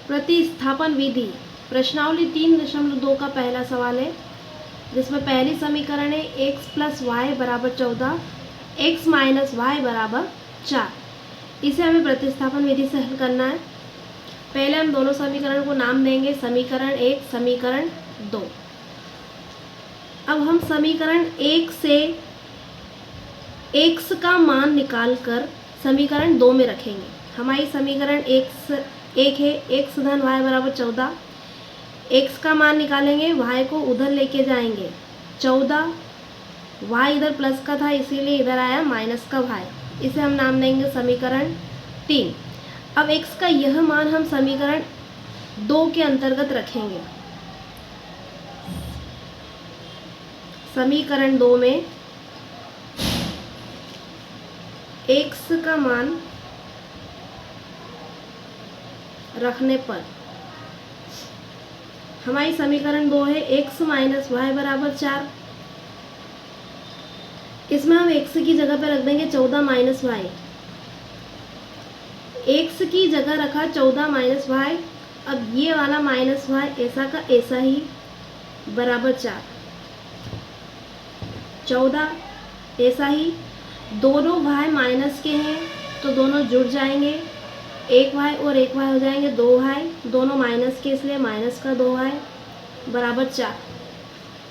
प्रतिस्थापन विधि प्रश्नावली 3.2 का पहला सवाल है, जिसमें पहली समीकरण है x प्लस वाई बराबर 14, x माइनस वाई बराबर 4। इसे हमें प्रतिस्थापन विधि से हल करना है। पहले हम दोनों समीकरण को नाम देंगे, समीकरण 1, समीकरण 2। अब हम समीकरण 1 से x का मान निकालकर समीकरण 2 में रखेंगे। हमारी समीकरण 1 है x धन y बराबर 14। x का मान निकालेंगे, y को उधर लेके जाएंगे 14, y इधर प्लस का था इसीलिए इधर आया माइनस का y। इसे हम नाम देंगे समीकरण 3। अब x का यह मान हम समीकरण 2 के अंतर्गत रखेंगे। समीकरण 2 में x का मान रखने पर हमारी समीकरण 2 है x माइनस वाई बराबर 4। इसमें हम x की जगह पे रख देंगे 14 माइनस वाई। x की जगह रखा 14 माइनस वाई। अब ये वाला माइनस वाई ऐसा का ऐसा ही बराबर 4, 14 ऐसा ही। दोनों y माइनस के हैं तो दोनों जुड़ जाएंगे, एक y और एक y हो जाएंगे 2y। दोनों माइनस के इसलिए माइनस का 2y बराबर 4।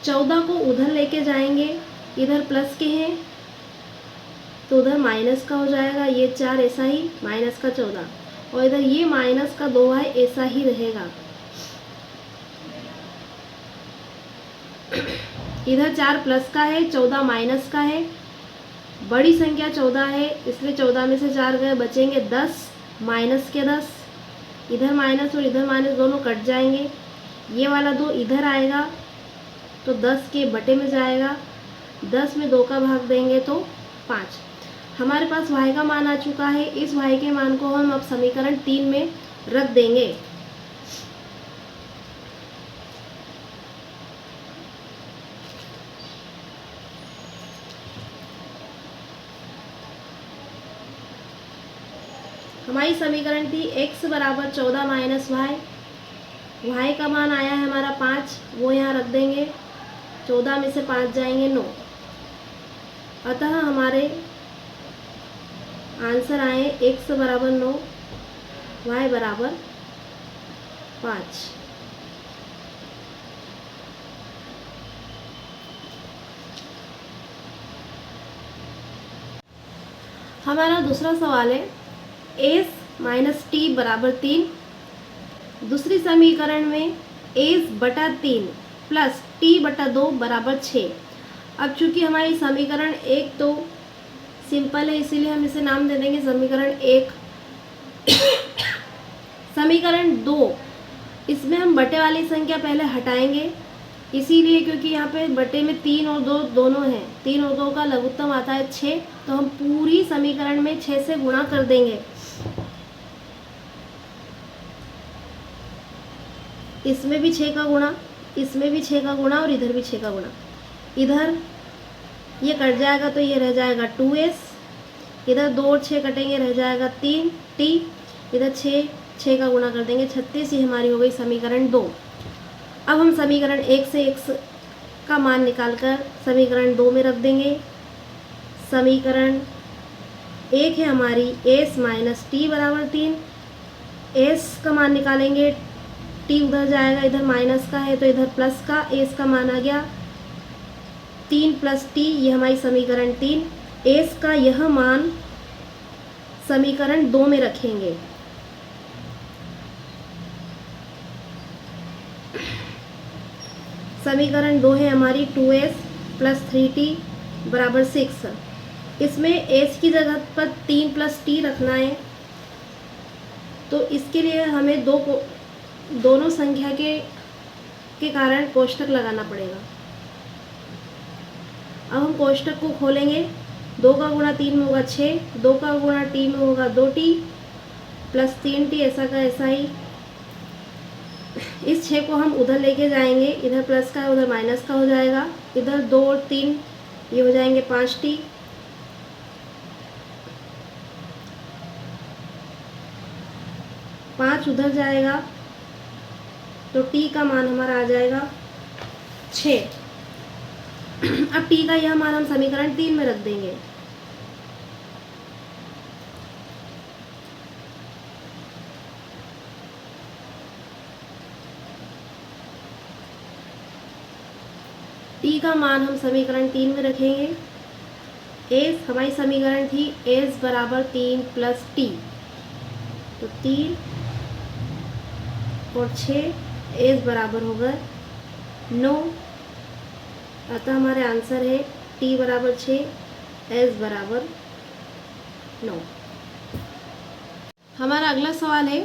14 को उधर लेके जाएंगे, इधर प्लस के हैं तो उधर माइनस का हो जाएगा, ये 4 ऐसा ही माइनस का 14, और इधर ये माइनस का 2y ऐसा ही रहेगा। इधर 4 प्लस का है, 14 माइनस का है। बड़ी संख्या 14 है इसलिए 14 में से 4 गए, बचेंगे 10 माइनस के 10। इधर माइनस और इधर माइनस दोनों कट जाएंगे, ये वाला 2 इधर आएगा तो 10 के बटे में जाएगा, 10 में 2 का भाग देंगे तो 5। हमारे पास y का मान आ चुका है। इस y के मान को हम अब समीकरण 3 में रख देंगे। हमारी समीकरण थी x बराबर 14 माइनस वाई। y का मान आया है हमारा 5, वो यहाँ रख देंगे। 14 में से 5 जाएंगे 9। अतः हमारे आंसर आए x बराबर 9, y बराबर 5। हमारा दूसरा सवाल है s माइनस टी बराबर 3। दूसरी समीकरण में s बटा 3 प्लस टी बटा 2 बराबर 6। अब चूंकि हमारी समीकरण 1 तो सिंपल है इसीलिए हम इसे नाम दे देंगे समीकरण 1। समीकरण 2, इसमें हम बटे वाली संख्या पहले हटाएंगे, इसीलिए क्योंकि यहाँ पे बटे में 3 और 2 दोनों हैं, 3 और 2 का लघुत्तम आता है 6, तो हम पूरी समीकरण में 6 से गुणा कर देंगे। इसमें भी 6 का गुणा, इसमें भी 6 का गुणा और इधर भी 6 का गुणा। इधर ये कट जाएगा तो ये रह जाएगा 2s, इधर 2 और 6 कटेंगे रह जाएगा 3t, इधर 6 का गुणा कर देंगे 36। ही हमारी हो गई समीकरण 2। अब हम समीकरण 1 से x का मान निकालकर समीकरण 2 में रख देंगे। समीकरण 1 है हमारी s माइनस टी बराबर 3। s का मान निकालेंगे, t उधर जाएगा, इधर माइनस का है तो इधर प्लस का, s का मान आ गया 3 प्लस t, ये हमारी समीकरण 3। s का यह मान समीकरण 2 में रखेंगे। समीकरण 2 है हमारी 2s प्लस 3t बराबर 6। इसमें s की जगह पर 3 प्लस t रखना है, तो इसके लिए हमें दोनों संख्या के कारण कोष्ठक लगाना पड़ेगा। अब हम कोष्ठक को खोलेंगे। 2 का गुणा 3 में होगा 6, 2 का गुणा t में होगा 2t प्लस 3t ऐसा का ऐसा ही। इस 6 को हम उधर लेके जाएंगे, इधर प्लस का है उधर माइनस का हो जाएगा, इधर 2 और 3 ये हो जाएंगे 5t। 5 उधर जाएगा तो t का मान हमारा आ जाएगा 6। अब t का यह मान हम समीकरण 3 में रख देंगे। t का मान हम समीकरण 3 में रखेंगे। एस हमारी समीकरण थी एस बराबर 3 प्लस टी, तो 3 और 6 एस बराबर होगा 9। अतः हमारे आंसर है t बराबर 6, एस बराबर 9। हमारा अगला सवाल है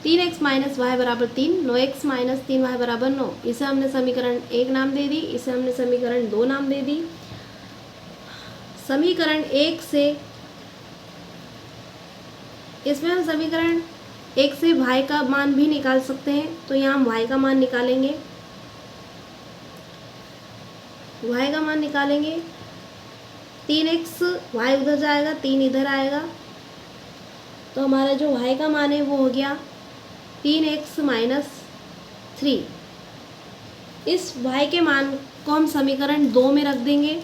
3x माइनस वाई बराबर 3, 9x माइनस 3y बराबर 9। इसे हमने समीकरण 1 नाम दे दी, इसे हमने समीकरण 2 नाम दे दी। समीकरण 1 से इसमें हम समीकरण 1 से y का मान भी निकाल सकते हैं, तो यहाँ हम y का मान निकालेंगे। y का मान निकालेंगे 3x, y उधर जाएगा, 3 इधर आएगा, तो हमारा जो y का मान है वो हो गया 3x माइनस 3। इस y के मान को हम समीकरण 2 में रख देंगे।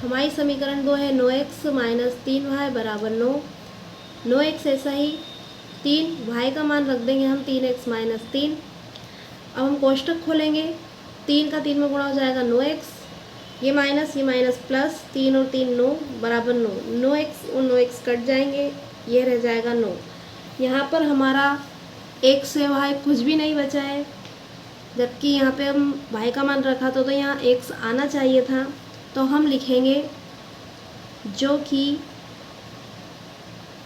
हमारी समीकरण 2 है 9x माइनस 3y बराबर 9। 9x ऐसा ही 3, y का मान रख देंगे हम 3x माइनस 3। अब हम कोष्टक खोलेंगे, 3 का 3 में गुणा हो जाएगा 9x, ये माइनस प्लस, 3 और 3 9 बराबर 9। 9x और 9x कट जाएंगे, ये रह जाएगा 9। यहाँ पर हमारा x से y कुछ भी नहीं बचा है, जबकि यहाँ पे हम y का मान रखा तो यहाँ x आना चाहिए था, तो हम लिखेंगे जो कि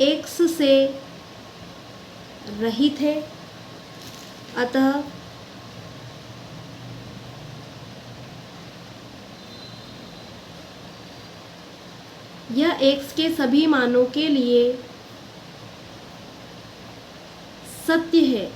x से रहित है, अतः यह x के सभी मानों के लिए सत्य है।